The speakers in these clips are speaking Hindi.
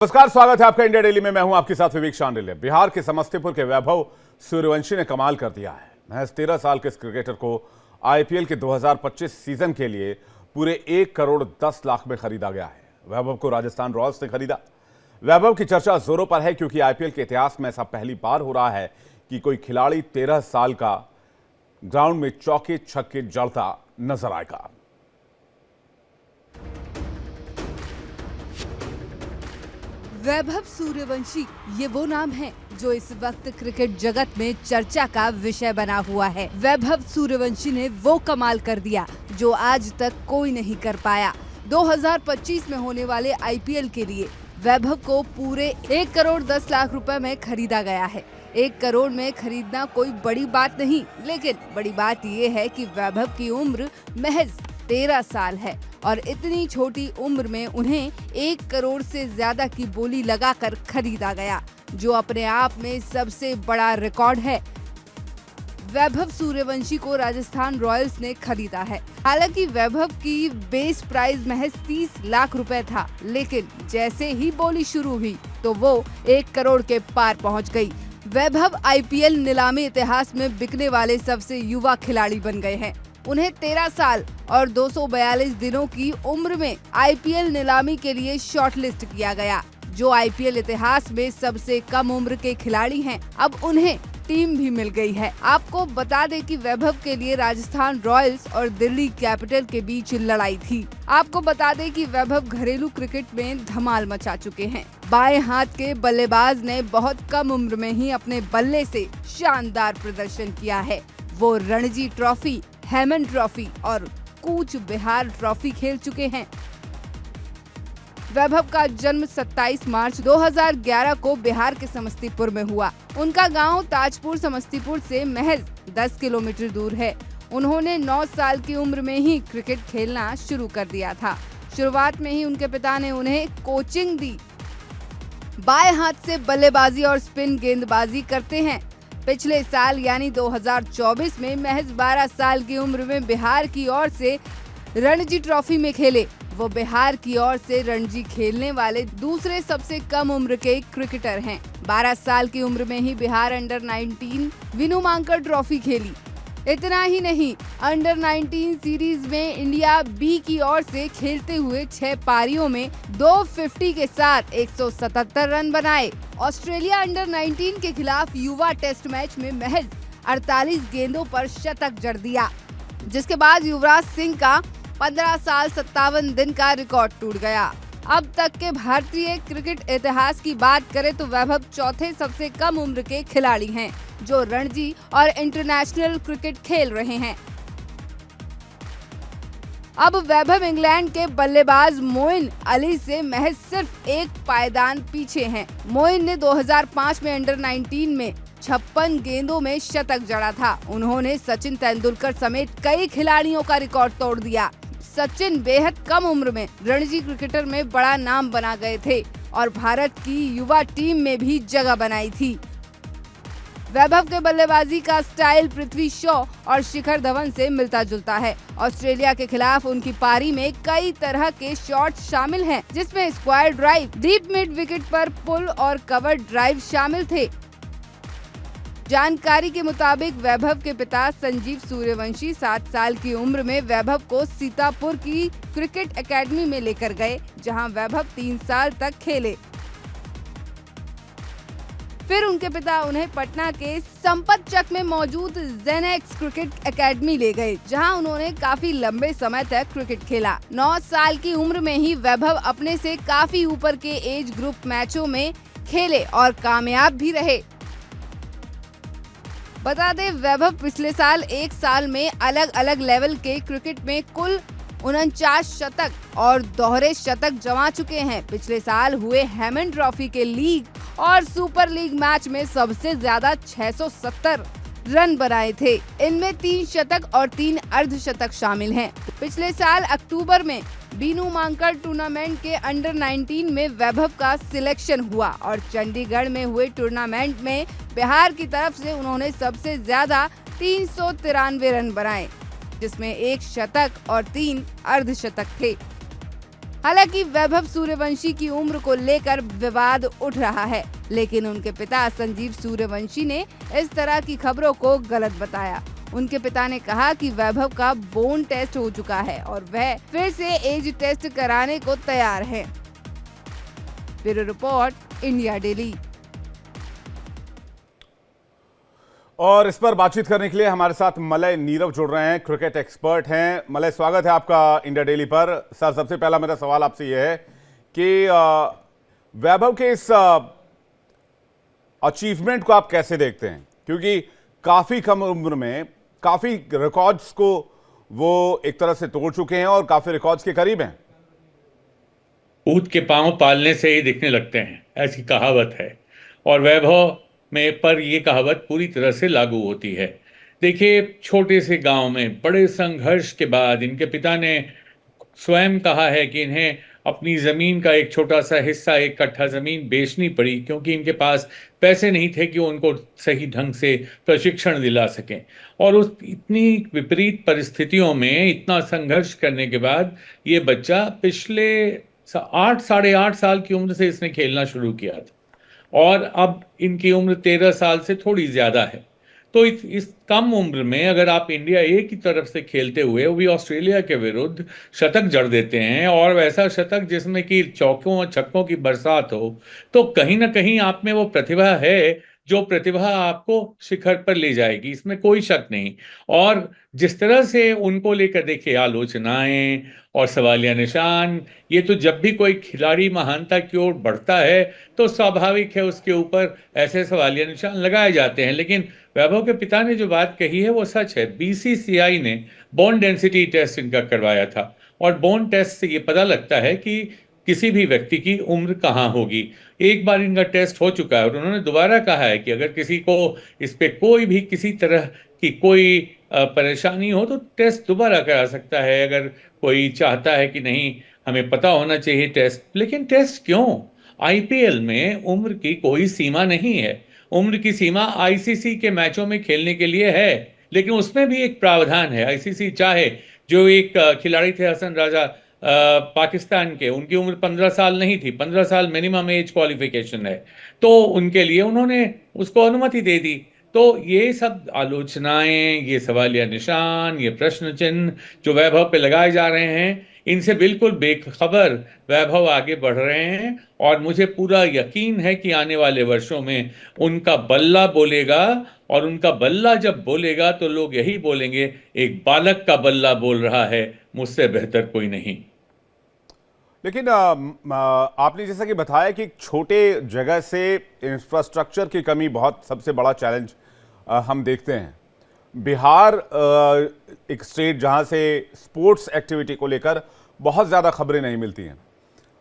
नमस्कार, स्वागत है आपका इंडिया डेली में। मैं हूं आपके साथ विवेक शांडिल्य। बिहार के समस्तीपुर के वैभव सूर्यवंशी ने कमाल कर दिया है। महज 13 साल के इस क्रिकेटर को आईपीएल के 2025 सीजन के लिए पूरे 1 करोड़ 10 लाख में खरीदा गया है। वैभव को राजस्थान रॉयल्स ने खरीदा। वैभव की चर्चा जोरों पर है क्योंकि आईपीएल के इतिहास में ऐसा पहली बार हो रहा है कि कोई खिलाड़ी 13 साल का ग्राउंड में चौके छक्के जड़ता नजर आएगा। वैभव सूर्यवंशी ये वो नाम है जो इस वक्त क्रिकेट जगत में चर्चा का विषय बना हुआ है। वैभव सूर्यवंशी ने वो कमाल कर दिया जो आज तक कोई नहीं कर पाया। 2025 में होने वाले आईपीएल के लिए वैभव को पूरे 1 करोड़ 10 लाख रुपए में खरीदा गया है। 1 करोड़ में खरीदना कोई बड़ी बात नहीं, लेकिन बड़ी बात ये है कि वैभव की उम्र महज 13 साल है और इतनी छोटी उम्र में उन्हें 1 करोड़ से ज्यादा की बोली लगाकर खरीदा गया, जो अपने आप में सबसे बड़ा रिकॉर्ड है। वैभव सूर्यवंशी को राजस्थान रॉयल्स ने खरीदा है। हालांकि वैभव की बेस प्राइस महज 30 लाख रुपए था, लेकिन जैसे ही बोली शुरू हुई तो वो 1 करोड़ के पार पहुंच गई। वैभव आईपीएल नीलामी इतिहास में बिकने वाले सबसे युवा खिलाड़ी बन गए हैं। उन्हें 13 साल और 242 दिनों की उम्र में आईपीएल नीलामी के लिए शॉर्टलिस्ट किया गया, जो आईपीएल इतिहास में सबसे कम उम्र के खिलाड़ी हैं। अब उन्हें टीम भी मिल गई है। आपको बता दें कि वैभव के लिए राजस्थान रॉयल्स और दिल्ली कैपिटल के बीच लड़ाई थी। आपको बता दें कि वैभव घरेलू क्रिकेट में धमाल मचा चुके हैं। बाएं हाथ के बल्लेबाज ने बहुत कम उम्र में ही अपने बल्ले से शानदार प्रदर्शन किया है। वो रणजी ट्रॉफी, हेमन ट्रॉफी और कूच बिहार ट्रॉफी खेल चुके हैं। वैभव का जन्म 27 मार्च 2011 को बिहार के समस्तीपुर में हुआ। उनका गांव ताजपुर समस्तीपुर से महज 10 किलोमीटर दूर है। उन्होंने 9 साल की उम्र में ही क्रिकेट खेलना शुरू कर दिया था। शुरुआत में ही उनके पिता ने उन्हें कोचिंग दी। बाएं हाथ से बल्लेबाजी और स्पिन गेंदबाजी करते हैं। पिछले साल यानी 2024 में महज 12 साल की उम्र में बिहार की ओर से रणजी ट्रॉफी में खेले। वो बिहार की ओर से रणजी खेलने वाले दूसरे सबसे कम उम्र के क्रिकेटर हैं। 12 साल की उम्र में ही बिहार अंडर 19 विनू मांकड़ ट्रॉफी खेली। इतना ही नहीं, अंडर 19 सीरीज में इंडिया बी की ओर से खेलते हुए 6 पारियों में 250 के साथ 177 रन बनाए। ऑस्ट्रेलिया अंडर 19 के खिलाफ युवा टेस्ट मैच में महज 48 गेंदों पर शतक जड़ दिया, जिसके बाद युवराज सिंह का 15 साल 57 दिन का रिकॉर्ड टूट गया। अब तक के भारतीय क्रिकेट इतिहास की बात करें तो वैभव चौथे सबसे कम उम्र के खिलाड़ी हैं जो रणजी और इंटरनेशनल क्रिकेट खेल रहे हैं। अब वैभव इंग्लैंड के बल्लेबाज मोइन अली से महज सिर्फ 1 पायदान पीछे हैं। मोइन ने 2005 में अंडर 19 में 56 गेंदों में शतक जड़ा था। उन्होंने सचिन तेंदुलकर समेत कई खिलाड़ियों का रिकॉर्ड तोड़ दिया। सचिन बेहद कम उम्र में रणजी क्रिकेटर में बड़ा नाम बना गए थे और भारत की युवा टीम में भी जगह बनाई थी। वैभव के बल्लेबाजी का स्टाइल पृथ्वी शॉ और शिखर धवन से मिलता जुलता है। ऑस्ट्रेलिया के खिलाफ उनकी पारी में कई तरह के शॉट शामिल हैं, जिसमें square drive, deep mid wicket पर पुल और कवर ड्राइव शामिल थे। जानकारी के मुताबिक वैभव के पिता संजीव सूर्यवंशी 7 साल की उम्र में वैभव को सीतापुर की क्रिकेट एकेडमी में लेकर गए, जहां वैभव 3 साल तक खेले। फिर उनके पिता उन्हें पटना के संपतचक में मौजूद जेनेक्स क्रिकेट एकेडमी ले गए, जहां उन्होंने काफी लंबे समय तक क्रिकेट खेला। 9 साल की उम्र में ही वैभव अपने से काफी ऊपर के एज ग्रुप मैचों में खेले और कामयाब भी रहे। बता दें, वैभव पिछले साल 1 साल में अलग अलग लेवल के क्रिकेट में कुल 49 शतक और दोहरे शतक जमा चुके हैं। पिछले साल हुए हेमन ट्रॉफी के लीग और सुपर लीग मैच में सबसे ज्यादा 670 रन बनाए थे। इनमें 3 शतक और 3 अर्धशतक शामिल हैं। पिछले साल अक्टूबर में बीनू मांकड़ टूर्नामेंट के अंडर 19 में वैभव का सिलेक्शन हुआ और चंडीगढ़ में हुए टूर्नामेंट में बिहार की तरफ से उन्होंने सबसे ज्यादा 393 रन बनाए, जिसमें 1 शतक और 3 अर्धशतक थे। हालांकि वैभव सूर्यवंशी की उम्र को लेकर विवाद उठ रहा है, लेकिन उनके पिता संजीव सूर्यवंशी ने इस तरह की खबरों को गलत बताया। उनके पिता ने कहा कि वैभव का बोन टेस्ट हो चुका है और वह फिर से एज टेस्ट कराने को तैयार हैं। Bureau report, India daily. और इस पर बातचीत करने के लिए हमारे साथ मलय नीरव जुड़ रहे हैं, क्रिकेट एक्सपर्ट हैं। मलय, स्वागत है आपका इंडिया डेली पर। सर, सबसे पहला मेरा सवाल आपसे यह है कि वैभव के इस अचीवमेंट को आप कैसे देखते हैं, क्योंकि काफी कम उम्र में काफी रिकॉर्ड्स को वो एक तरह से तोड़ चुके हैं और काफी रिकॉर्ड्स के करीब हैं। ऊँट के पांव पालने से ही दिखने लगते हैं, ऐसी कहावत है, और वैभव में पर यह कहावत पूरी तरह से लागू होती है। देखिए, छोटे से गांव में बड़े संघर्ष के बाद इनके पिता ने स्वयं कहा है कि इन्हें अपनी ज़मीन का एक छोटा सा हिस्सा, 1 कट्ठा ज़मीन बेचनी पड़ी, क्योंकि इनके पास पैसे नहीं थे कि उनको सही ढंग से प्रशिक्षण दिला सकें। और उस इतनी विपरीत परिस्थितियों में इतना संघर्ष करने के बाद ये बच्चा पिछले 8 साढ़े 8 साल की उम्र से इसने खेलना शुरू किया था, और अब इनकी उम्र 13 साल से थोड़ी ज़्यादा है। तो इस कम उम्र में अगर आप इंडिया ए की तरफ से खेलते हुए वो भी ऑस्ट्रेलिया के विरुद्ध शतक जड़ देते हैं, और वैसा शतक जिसमें कि चौकों और छक्कों की बरसात हो, तो कहीं ना कहीं आप में वो प्रतिभा है, जो प्रतिभा आपको शिखर पर ले जाएगी, इसमें कोई शक नहीं। और जिस तरह से उनको लेकर देखिए आलोचनाएं और सवालिया निशान, ये तो जब भी कोई खिलाड़ी महानता की ओर बढ़ता है तो स्वाभाविक है उसके ऊपर ऐसे सवालिया निशान लगाए जाते हैं। लेकिन वैभव के पिता ने जो बात कही है वो सच है। बीसीसीआई ने बोन डेंसिटी टेस्ट इनका करवाया था, और बोन टेस्ट से ये पता लगता है कि किसी भी व्यक्ति की उम्र कहाँ होगी। एक बार इनका टेस्ट हो चुका है, और उन्होंने दोबारा कहा है कि अगर किसी को इस पे कोई भी किसी तरह की कोई परेशानी हो तो टेस्ट दोबारा करा सकता है, अगर कोई चाहता है कि नहीं हमें पता होना चाहिए टेस्ट। लेकिन टेस्ट क्यों? आईपीएल में उम्र की कोई सीमा नहीं है। उम्र की सीमा आईसीसी के मैचों में खेलने के लिए है, लेकिन उसमें भी एक प्रावधान है। आईसीसी चाहे, जो एक खिलाड़ी थे हसन राजा पाकिस्तान के, उनकी उम्र 15 साल नहीं थी, 15 साल मिनिमम एज क्वालिफिकेशन है, तो उनके लिए उन्होंने उसको अनुमति दे दी। तो ये सब आलोचनाएं, ये सवालिया निशान, ये प्रश्न चिन्ह जो वैभव पे लगाए जा रहे हैं, इनसे बिल्कुल बेखबर वैभव आगे बढ़ रहे हैं। और मुझे पूरा यकीन है कि आने वाले वर्षों में उनका बल्ला बोलेगा, और उनका बल्ला जब बोलेगा तो लोग यही बोलेंगे, एक बालक का बल्ला बोल रहा है, मुझसे बेहतर कोई नहीं। लेकिन आपने जैसा कि बताया कि छोटे जगह से इंफ्रास्ट्रक्चर की कमी बहुत सबसे बड़ा चैलेंज हम देखते हैं। बिहार एक स्टेट जहां से स्पोर्ट्स एक्टिविटी को लेकर बहुत ज़्यादा खबरें नहीं मिलती हैं।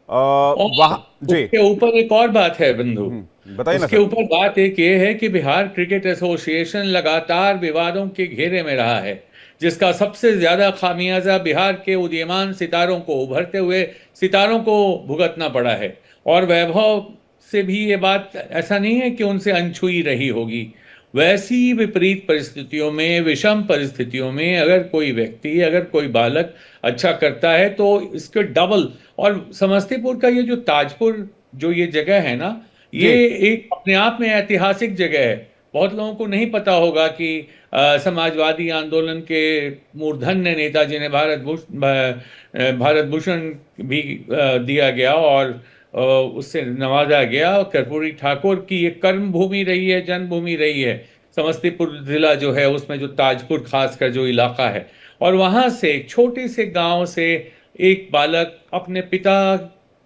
वहाँ जी, उसके ऊपर एक और बात है बंधु, बताइए ना। उसके ऊपर बात एक ये है कि बिहार क्रिकेट एसोसिएशन लगातार विवादों के घेरे में रहा है, जिसका सबसे ज्यादा खामियाजा बिहार के उदीयमान सितारों को, उभरते हुए सितारों को भुगतना पड़ा है। और वैभव से भी ये बात ऐसा नहीं है कि उनसे अनछुई रही होगी। वैसी विपरीत परिस्थितियों में, विषम परिस्थितियों में अगर कोई व्यक्ति, अगर कोई बालक अच्छा करता है तो इसके डबल। और समस्तीपुर का ये जो ताजपुर जो ये जगह है ना, ये एक अपने आप में ऐतिहासिक जगह है। बहुत लोगों को नहीं पता होगा कि समाजवादी आंदोलन के मूर्धन्य नेताजी ने भारत भूषण भी दिया गया, और उससे नवाजा गया। कर्पूरी ठाकुर की एक कर्म भूमि रही है, जन्मभूमि रही है समस्तीपुर जिला जो है, उसमें जो ताजपुर खासकर जो इलाका है। और वहाँ से छोटे से गांव से एक बालक अपने पिता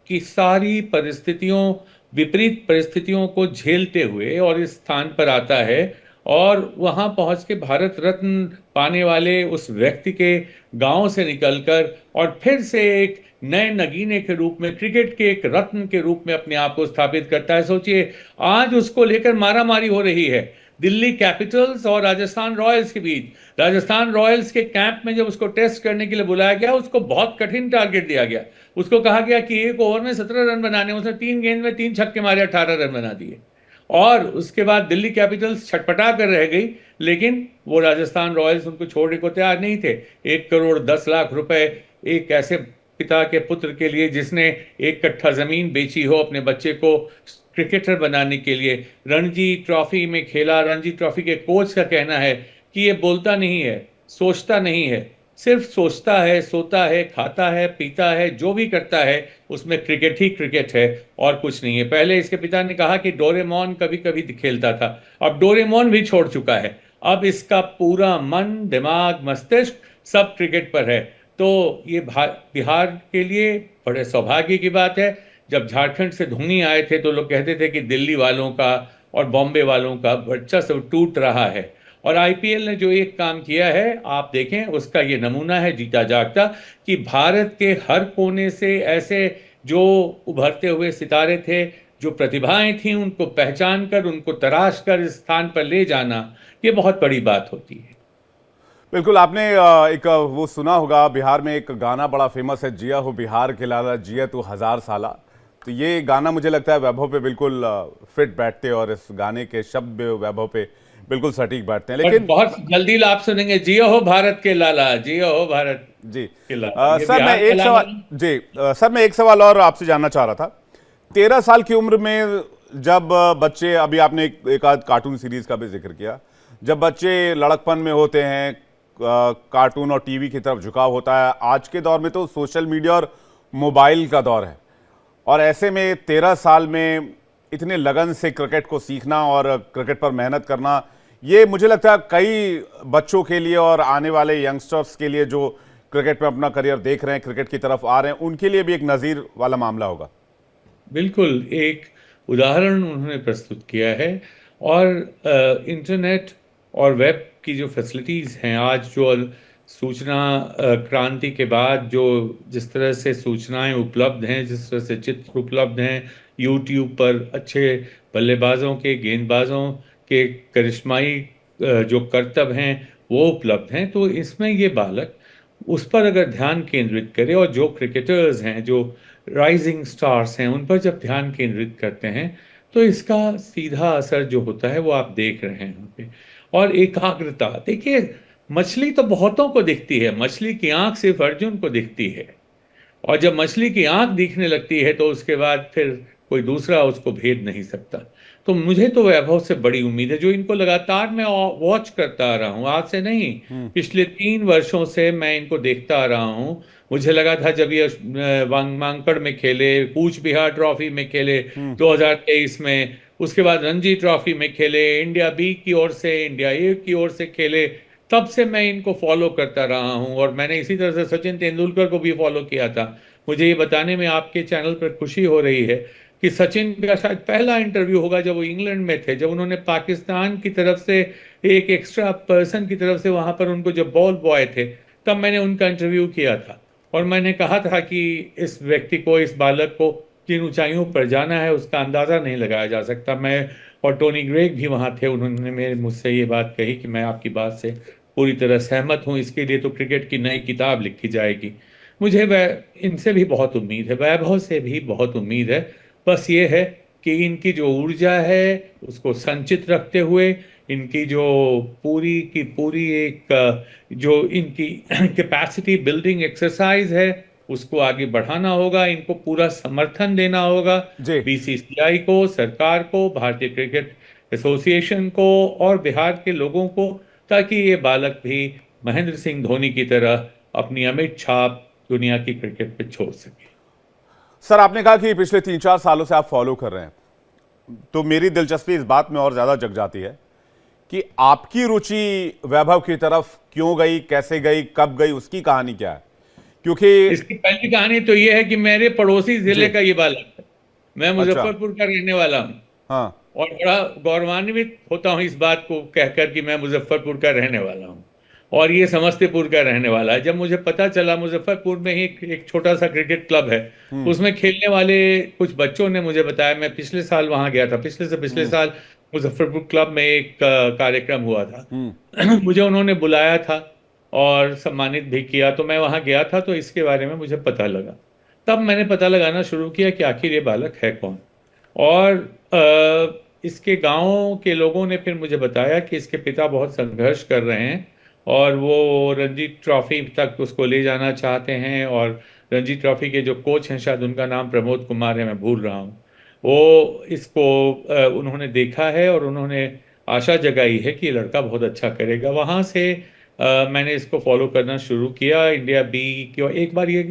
की सारी परिस्थितियों, विपरीत परिस्थितियों को झेलते हुए और इस स्थान पर आता है, और वहां पहुंच के भारत रत्न पाने वाले उस व्यक्ति के गांव से निकलकर और फिर से एक नए नगीने के रूप में, क्रिकेट के एक रत्न के रूप में अपने आप को स्थापित करता है। सोचिए, आज उसको लेकर मारामारी हो रही है दिल्ली कैपिटल्स और राजस्थान रॉयल्स के बीच। राजस्थान रॉयल्स के कैंप में जब उसको टेस्ट करने के लिए बुलाया गया, उसको बहुत कठिन टारगेट दिया गया। उसको कहा गया कि एक ओवर में 17 रन बनाने, उसने 3 गेंद में 3 छक्के मारे, 18 रन बना दिए। और उसके बाद दिल्ली कैपिटल्स छटपटा कर रह गई, लेकिन वो राजस्थान रॉयल्स उनको छोड़ने को तैयार नहीं थे। 1 करोड़ 10 लाख रुपए एक ऐसे पिता के पुत्र के लिए जिसने 1 कट्ठा जमीन बेची हो अपने बच्चे को क्रिकेटर बनाने के लिए, रणजी ट्रॉफी में खेला। रणजी ट्रॉफी के कोच का कहना है कि ये बोलता नहीं है, सोचता नहीं है, सिर्फ सोचता है, सोता है, खाता है, पीता है, जो भी करता है उसमें क्रिकेट ही क्रिकेट है और कुछ नहीं है। पहले इसके पिता ने कहा कि डोरेमोन कभी कभी खेलता था, अब डोरेमोन भी छोड़ चुका है। अब इसका पूरा मन, दिमाग, मस्तिष्क सब क्रिकेट पर है। तो ये बिहार के लिए बड़े सौभाग्य की बात है। जब झारखंड से धोनी आए थे तो लोग कहते थे कि दिल्ली वालों का और बॉम्बे वालों का वर्चस्व टूट रहा है, और आईपीएल ने जो एक काम किया है आप देखें, उसका ये नमूना है जीता जागता, कि भारत के हर कोने से ऐसे जो उभरते हुए सितारे थे, जो प्रतिभाएं थीं, उनको पहचान कर, उनको तराश कर इस स्थान पर ले जाना, ये बहुत बड़ी बात होती है। बिल्कुल। आपने एक वो सुना होगा, बिहार में एक गाना बड़ा फेमस है, जिया हो बिहार के लाला जिया तू 1000 साला। तो ये गाना मुझे लगता है वैभव पे बिल्कुल फिट बैठते हैं और इस गाने के शब्द वैभव पे बिल्कुल सटीक बैठते हैं। लेकिन बहुत जल्दी आप सुनेंगे जिया हो भारत के लाला, जिया हो भारत जी के लाला। ये सर मैं बिहार के एक लाला सवाल जी सर मैं एक सवाल और आपसे जानना चाह रहा था। 13 साल की उम्र में जब बच्चे, अभी आपने एक आध कार्टून सीरीज का भी जिक्र किया, जब बच्चे लड़कपन में होते हैं, कार्टून और टीवी की तरफ झुकाव होता है। आज के दौर में तो सोशल मीडिया और मोबाइल का दौर है, और ऐसे में 13 साल में इतने लगन से क्रिकेट को सीखना और क्रिकेट पर मेहनत करना, ये मुझे लगता है कई बच्चों के लिए और आने वाले यंगस्टर्स के लिए जो क्रिकेट में अपना करियर देख रहे हैं, क्रिकेट की तरफ आ रहे हैं, उनके लिए भी एक नज़ीर वाला मामला होगा। बिल्कुल, एक उदाहरण उन्होंने प्रस्तुत किया है। और इंटरनेट और वेब की जो फैसिलिटीज़ हैं आज, जो सूचना क्रांति के बाद जो जिस तरह से सूचनाएं उपलब्ध हैं, जिस तरह से चित्र उपलब्ध हैं, यूट्यूब पर अच्छे बल्लेबाजों के, गेंदबाजों के करिश्माई जो करतब हैं वो उपलब्ध हैं, तो इसमें ये बालक उस पर अगर ध्यान केंद्रित करे, और जो क्रिकेटर्स हैं, जो राइजिंग स्टार्स हैं, उन पर जब ध्यान केंद्रित करते हैं, तो इसका सीधा असर जो होता है वो आप देख रहे हैं उन पे। और एकाग्रता देखिए, मछली तो बहुतों को दिखती है, मछली की आंख सिर्फ अर्जुन को दिखती है, और जब मछली की आंख दिखने लगती है तो उसके बाद फिर कोई दूसरा उसको भेद नहीं सकता। तो मुझे तो वैभव से बड़ी उम्मीद है, जो इनको लगातार मैं वॉच करता आ रहा हूँ, आज से नहीं, पिछले 3 वर्षों से मैं इनको देखता आ रहा हूँ। मुझे लगा था जब ये मांकड़ में खेले, कूच बिहार ट्रॉफी में खेले 2023 में, उसके बाद रणजी ट्रॉफी में खेले, इंडिया बी की ओर से, इंडिया ए की ओर से खेले, तब से मैं इनको फॉलो करता रहा हूं। और मैंने इसी तरह से सचिन तेंदुलकर को भी फॉलो किया था। मुझे ये बताने में आपके चैनल पर खुशी हो रही है कि सचिन का शायद पहला इंटरव्यू होगा जब वो इंग्लैंड में थे, जब उन्होंने पाकिस्तान की तरफ से एक एक्स्ट्रा पर्सन की तरफ से वहां पर उनको जब बॉल बॉय थे, तब मैंने उनका इंटरव्यू किया था। और मैंने कहा था कि इस व्यक्ति को, इस बालक को जिन ऊंचाइयों पर जाना है उसका अंदाज़ा नहीं लगाया जा सकता। मैं और टोनी ग्रेग भी वहाँ थे, उन्होंने मेरे मुझसे ये बात कही कि मैं आपकी बात से पूरी तरह सहमत हूँ, इसके लिए तो क्रिकेट की नई किताब लिखी जाएगी। मुझे वह इनसे भी बहुत उम्मीद है, वैभव से भी बहुत उम्मीद है। बस ये है कि इनकी जो ऊर्जा है उसको संचित रखते हुए, इनकी जो पूरी की पूरी एक जो इनकी कैपेसिटी बिल्डिंग एक्सरसाइज है उसको आगे बढ़ाना होगा, इनको पूरा समर्थन देना होगा, जी बीसीसीआई को, सरकार को, भारतीय क्रिकेट एसोसिएशन को और बिहार के लोगों को, ताकि ये बालक भी महेंद्र सिंह धोनी की तरह अपनी अमिट छाप दुनिया की क्रिकेट पे छोड़ सके। सर, आपने कहा कि पिछले 3-4 सालों से आप फॉलो कर रहे हैं, तो मेरी दिलचस्पी इस बात में और ज्यादा जग जाती है कि आपकी रुचि वैभव की तरफ क्यों गई, कैसे गई, कब गई, उसकी कहानी क्या है? क्योंकि इसकी पहली कहानी तो ये है कि मेरे पड़ोसी जिले का ये बालक है, मैं मुजफ्फरपुर का रहने वाला हूँ। हाँ, और बड़ा गौरवान्वित होता हूँ इस बात को कहकर कि मैं मुजफ्फरपुर का रहने वाला हूँ, और ये समस्तीपुर का रहने वाला है। जब मुझे पता चला, मुजफ्फरपुर में ही एक छोटा सा क्रिकेट क्लब है, उसमें खेलने वाले कुछ बच्चों ने मुझे बताया, मैं पिछले साल वहां गया था, पिछले से पिछले साल मुजफ्फरपुर क्लब में एक कार्यक्रम हुआ था। मुझे उन्होंने बुलाया था और सम्मानित भी किया, तो मैं वहां गया था, तो इसके बारे में मुझे पता लगा। तब मैंने पता लगाना शुरू किया कि आखिर ये बालक है कौन। और इसके गांव के लोगों ने फिर मुझे बताया कि इसके पिता बहुत संघर्ष कर रहे हैं और वो रणजी ट्रॉफी तक उसको ले जाना चाहते हैं, और रणजी ट्रॉफी के जो कोच हैं, शायद उनका नाम प्रमोद कुमार है, मैं भूल रहा हूँ, वो इसको उन्होंने देखा है और उन्होंने आशा जगाई है कि ये लड़का बहुत अच्छा करेगा। वहाँ से मैंने इसको फॉलो करना शुरू किया। इंडिया बी क्यों एक बार ये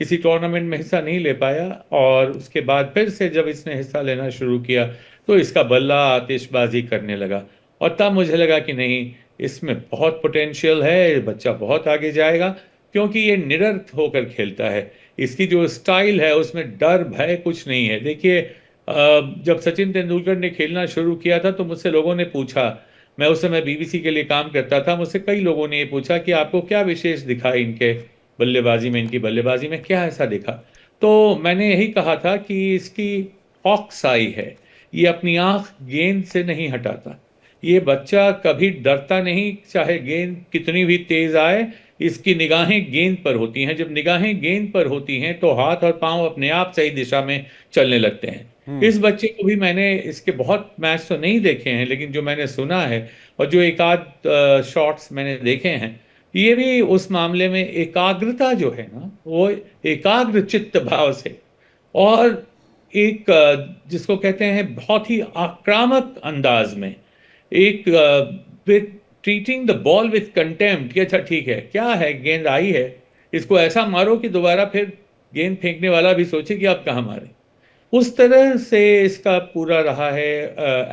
किसी टूर्नामेंट में हिस्सा नहीं ले पाया, और उसके बाद फिर से जब इसने हिस्सा लेना शुरू किया तो इसका बल्ला आतिशबाजी करने लगा, और तब मुझे लगा कि नहीं, इसमें बहुत पोटेंशियल है, बच्चा बहुत आगे जाएगा, क्योंकि ये निडर होकर खेलता है। इसकी जो स्टाइल है उसमें डर भय कुछ नहीं है। देखिए, जब सचिन तेंदुलकर ने खेलना शुरू किया था तो मुझसे लोगों ने पूछा, मैं उस समय बीबीसी के लिए काम करता था, मुझसे कई लोगों ने ये पूछा कि आपको क्या विशेष दिखा इनके बल्लेबाजी में, इनकी बल्लेबाजी में क्या ऐसा दिखा। तो मैंने यही कहा था कि इसकी हॉक्स आई है, ये अपनी आंख गेंद से नहीं हटाता। ये बच्चा कभी डरता नहीं, चाहे गेंद कितनी भी तेज आए, इसकी निगाहें गेंद पर होती हैं। जब निगाहें गेंद पर होती हैं तो हाथ और पांव अपने आप सही दिशा में चलने लगते हैं। इस बच्चे को भी मैंने, इसके बहुत मैच तो नहीं देखे हैं, लेकिन जो मैंने सुना है और जो एक आध शॉट्स मैंने देखे हैं, ये भी उस मामले में एकाग्रता जो है ना, वो एकाग्र चित्त भाव से, और एक जिसको कहते हैं बहुत ही आक्रामक अंदाज में, एक with treating the ball with contempt कि अच्छा ठीक है, क्या है, गेंद आई है, इसको ऐसा मारो कि दोबारा फिर गेंद फेंकने वाला भी सोचे कि आप कहाँ मारे। उस तरह से इसका पूरा रहा है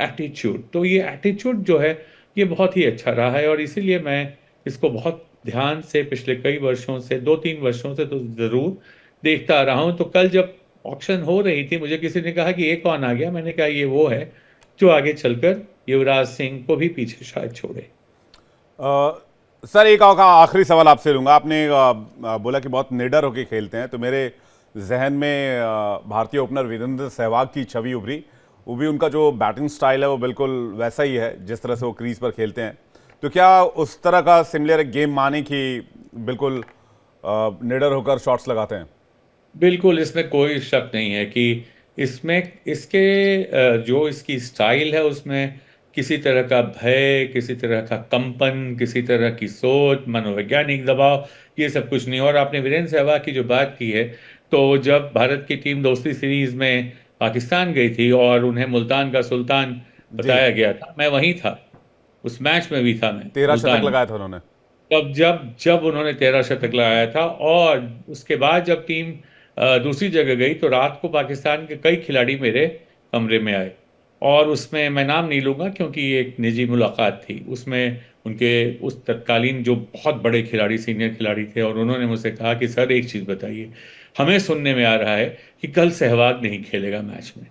एटीट्यूड। तो ये एटीट्यूड जो है ये बहुत ही अच्छा रहा है, और इसीलिए मैं इसको बहुत ध्यान से पिछले कई वर्षों से, 2-3 वर्षों से तो ज़रूर देखता आ रहा हूँ। तो कल जब ऑक्शन हो रही थी, मुझे किसी ने कहा कि ये कौन आ गया, मैंने कहा ये वो है जो आगे चलकर युवराज सिंह को भी पीछे शायद छोड़े। सर, एक आखिरी सवाल आपसे लूँगा। आपने बोला कि बहुत निडर होकर खेलते हैं, तो मेरे जहन में भारतीय ओपनर वीरेंद्र सहवाग की छवि उभरी। वो भी, उनका जो बैटिंग स्टाइल है वो बिल्कुल वैसा ही है जिस तरह से वो क्रीज पर खेलते हैं। तो क्या उस तरह का सिमिलर गेम माने कि बिल्कुल निडर होकर शॉट्स लगाते हैं? बिल्कुल, इसमें कोई शक नहीं है कि इसमें इसके जो इसकी स्टाइल है उसमें किसी तरह का भय, किसी तरह का कंपन, किसी तरह की सोच, मनोवैज्ञानिक दबाव, ये सब कुछ नहीं। और आपने वीरेंद्र सहवाग की जो बात की है, तो जब भारत की टीम दोस्ती सीरीज में पाकिस्तान गई थी और उन्हें मुल्तान का सुल्तान बताया गया था, मैं वहीं था, उस मैच में भी था मैं 13 शतक मुल्तान में। लगाया था उन्होंने। तब जब जब उन्होंने 13 शतक लगाया था, और उसके बाद जब टीम दूसरी जगह गई तो रात को पाकिस्तान के कई खिलाड़ी मेरे कमरे में आए, और उसमें मैं नाम नहीं लूँगा क्योंकि ये एक निजी मुलाकात थी। उसमें उनके उस तत्कालीन जो बहुत बड़े खिलाड़ी, सीनियर खिलाड़ी थे, और उन्होंने मुझसे कहा कि सर एक चीज़ बताइए, हमें सुनने में आ रहा है कि कल सहवाग नहीं खेलेगा मैच में।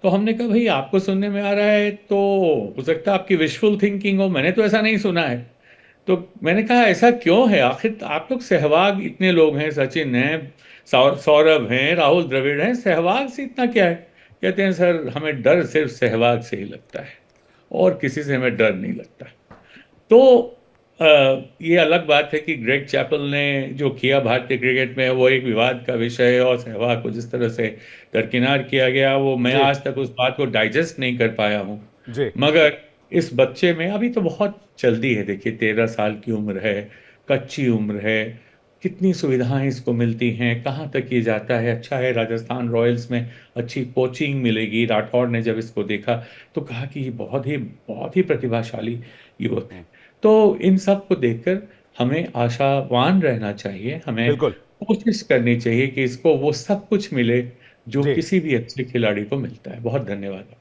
तो हमने कहा भाई, आपको सुनने में आ रहा है तो हो सकता है आपकी विशफुल थिंकिंग हो, मैंने तो ऐसा नहीं सुना है। तो मैंने कहा ऐसा क्यों है, आखिर आप लोग सहवाग, इतने लोग हैं, सचिन हैं, सौरभ हैं, राहुल द्रविड़ हैं, सहवाग से इतना क्या है? कहते हैं सर, हमें डर सिर्फ सहवाग से ही लगता है, और किसी से हमें डर नहीं लगता। तो ये अलग बात है कि ग्रेग चैपल ने जो किया भारतीय क्रिकेट में, वो एक विवाद का विषय है, और सहवाग को जिस तरह से दरकिनार किया गया, वो मैं जी आज तक उस बात को डाइजेस्ट नहीं कर पाया हूँ। जी। मगर इस बच्चे में अभी तो बहुत जल्दी है, देखिए 13 साल की उम्र है, कच्ची उम्र है, कितनी सुविधाएं इसको मिलती हैं, कहाँ तक ये जाता है। अच्छा है, राजस्थान रॉयल्स में अच्छी कोचिंग मिलेगी। राठौड़ ने जब इसको देखा तो कहा कि ये बहुत ही प्रतिभाशाली युवक है। तो इन सब को देखकर हमें आशावान रहना चाहिए, हमें बिल्कुल। कोशिश करनी चाहिए कि इसको वो सब कुछ मिले जो जी। किसी भी अच्छे खिलाड़ी को मिलता है। बहुत धन्यवाद।